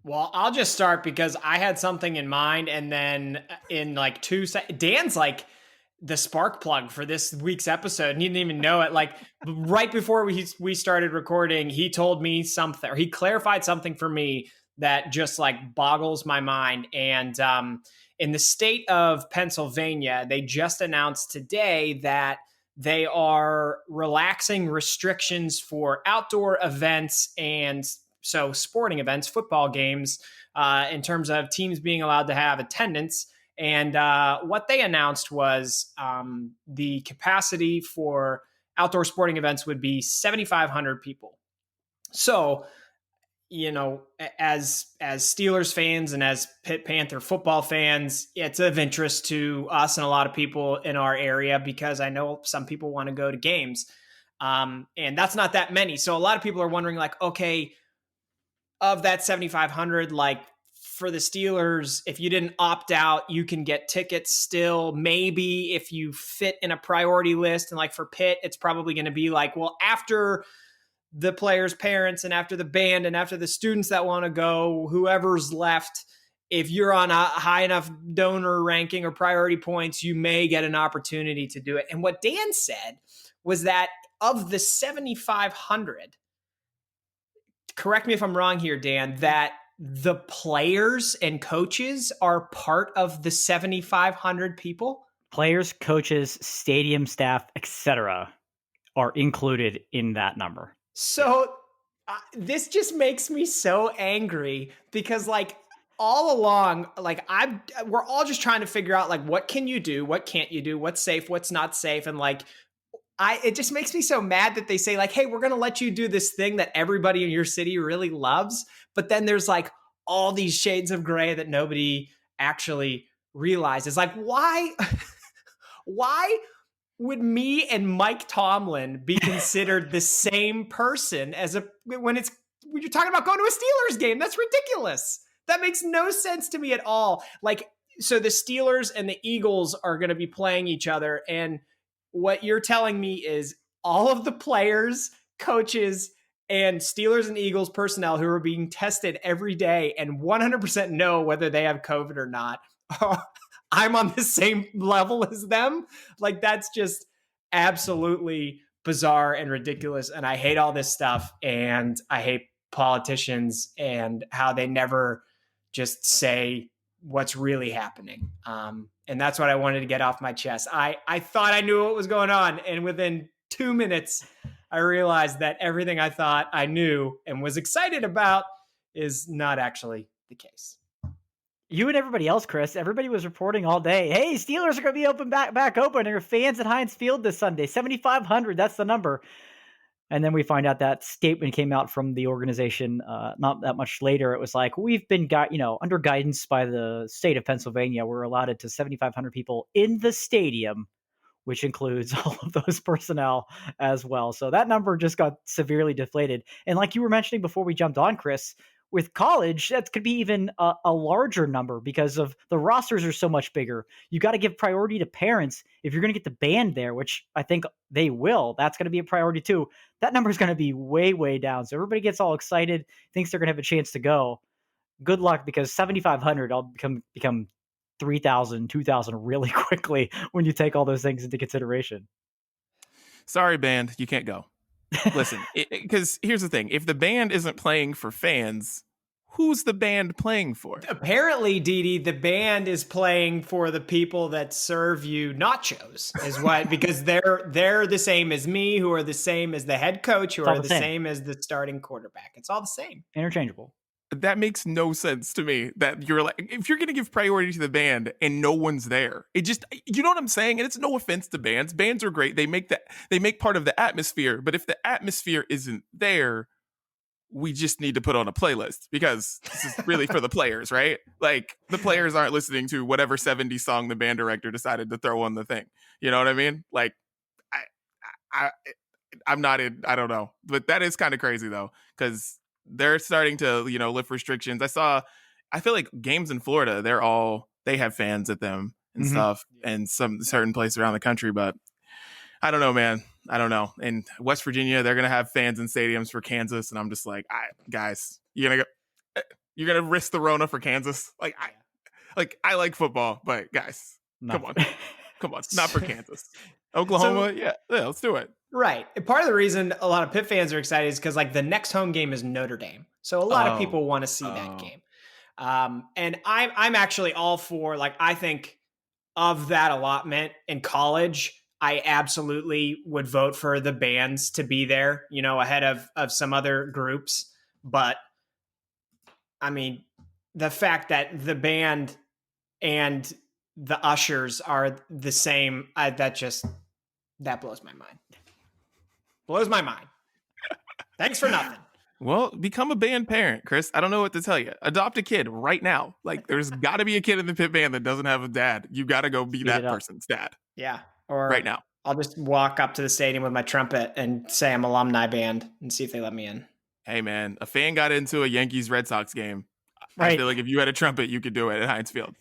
Well, I'll just start because I had something in mind, and then in like Dan's like the spark plug for this week's episode, and he didn't even know it. Like right before we started recording, he told me something, or he clarified something for me that just like boggles my mind. And in the state of Pennsylvania, they just announced today that they are relaxing restrictions for outdoor events and so sporting events, football games, in terms of teams being allowed to have attendance. And what they announced was the capacity for outdoor sporting events would be 7,500 people. So, as Steelers fans and as Pitt Panther football fans, it's of interest to us and a lot of people in our area because I know some people want to go to games. And that's not that many. So a lot of people are wondering, like, okay, of that 7,500, like for the Steelers, if you didn't opt out, you can get tickets still. Maybe if you fit in a priority list, and like for Pitt, it's probably going to be like, well, after the players' parents and after the band and after the students that want to go, whoever's left, if you're on a high enough donor ranking or priority points, you may get an opportunity to do it. And what Dan said was that of the 7,500, correct me if I'm wrong here, Dan, that the players and coaches are part of the 7,500 people? Players, coaches, stadium staff, etc. are included in that number. So this just makes me so angry because like all along, like we're all just trying to figure out like what can you do, what can't you do, what's safe, what's not safe, and like it just makes me so mad that they say like, hey, we're going to let you do this thing that everybody in your city really loves. But then there's like all these shades of gray that nobody actually realizes. Like, why would me and Mike Tomlin be considered the same person when you're talking about going to a Steelers game? That's ridiculous. That makes no sense to me at all. Like, so the Steelers and the Eagles are going to be playing each other, and what you're telling me is all of the players, coaches, and Steelers and Eagles personnel who are being tested every day and 100% know whether they have COVID or not, I'm on the same level as them. Like, that's just absolutely bizarre and ridiculous. And I hate all this stuff. And I hate politicians and how they never just say what's really happening. And that's what I wanted to get off my chest. I thought I knew what was going on. And within 2 minutes, I realized that everything I thought I knew and was excited about is not actually the case. You and everybody else, Chris, everybody was reporting all day, hey, Steelers are going to be open back open. There are fans at Heinz Field this Sunday. 7,500, that's the number. And then we find out that statement came out from the organization not that much later. It was like, we've been under guidance by the state of Pennsylvania. We're allotted to 7,500 people in the stadium, which includes all of those personnel as well. So that number just got severely deflated. And like you were mentioning before we jumped on, Chris, with college, that could be even a larger number because of the rosters are so much bigger. You got to give priority to parents. If you're going to get the band there, which I think they will, that's going to be a priority too. That number is going to be way, way down. So everybody gets all excited, thinks they're going to have a chance to go. Good luck, because 7,500 will become 3,000, 2,000 really quickly when you take all those things into consideration. Sorry, band, you can't go. Listen, because here's the thing. If the band isn't playing for fans, who's the band playing for? Apparently, Didi, the band is playing for the people that serve you nachos, is what, because they're the same as me, who are the same as the head coach, who are the same as the starting quarterback. It's all the same. Interchangeable. That makes no sense to me, that you're like, if you're going to give priority to the band and no one's there, it just, you know what I'm saying? And it's no offense to bands. Bands are great. They make part of the atmosphere, but if the atmosphere isn't there, we just need to put on a playlist, because this is really for the players, right? Like, the players aren't listening to whatever 70s song the band director decided to throw on the thing. You know what I mean? Like, I'm not in, I don't know, but that is kind of crazy though, because they're starting to, lift restrictions. I feel like games in Florida, they have fans at them and stuff, and some certain places around the country, but I don't know, man. I don't know. In West Virginia, they're going to have fans in stadiums for Kansas, and I'm just like, guys, you're going to go. You're gonna risk the Rona for Kansas? I like football, but guys, come on, not for Kansas. Oklahoma, yeah, let's do it. Right. And part of the reason a lot of Pitt fans are excited is because like the next home game is Notre Dame, so a lot of people want to see that game. And I'm actually all for, like, I think of that allotment in college, I absolutely would vote for the bands to be there, you know, ahead of some other groups. But I mean, the fact that the band and the ushers are the same, that blows my mind. Blows my mind. Thanks for nothing. Well, become a band parent, Chris. I don't know what to tell you. Adopt a kid right now. Like, there's got to be a kid in the Pitt band that doesn't have a dad. You got to go be that person's dad. Yeah. Or right now. I'll just walk up to the stadium with my trumpet and say I'm alumni band and see if they let me in. Hey, man, a fan got into a Yankees-Red Sox game. Right. I feel like if you had a trumpet, you could do it at Heinz Field.